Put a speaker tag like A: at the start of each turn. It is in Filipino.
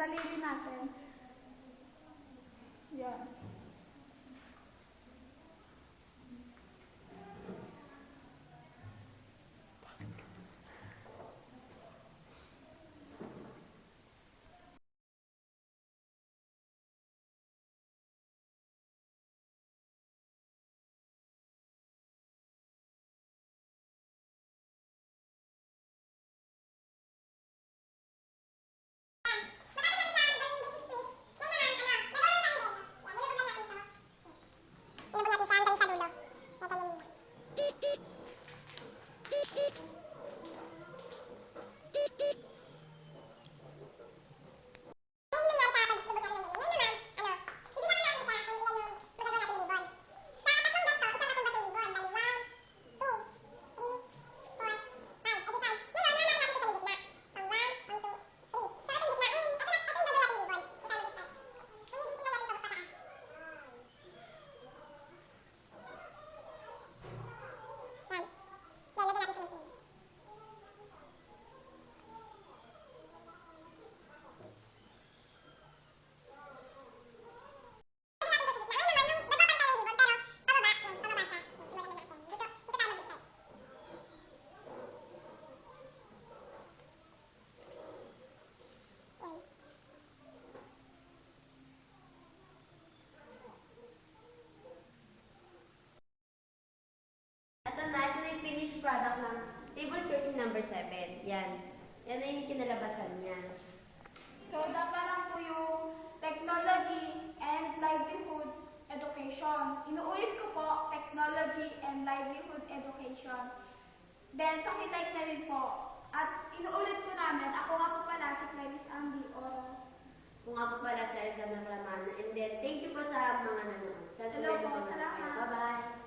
A: daliri natin. Yan.
B: Finished product ng table skirting number 7. Yan. Yan na yung kinalabasan niya.
A: So, dapat lang po yung technology and livelihood education. Inuulit ko po, technology and livelihood education. Then, pakilike na rin po. At inuulit po namin, ako nga po pala si Clarice Andy Oro.
B: Kung nga po pala si Alexander Clamana. And then, thank you po sa mga nanonood.
A: Hello po, salamat.
B: Bye-bye.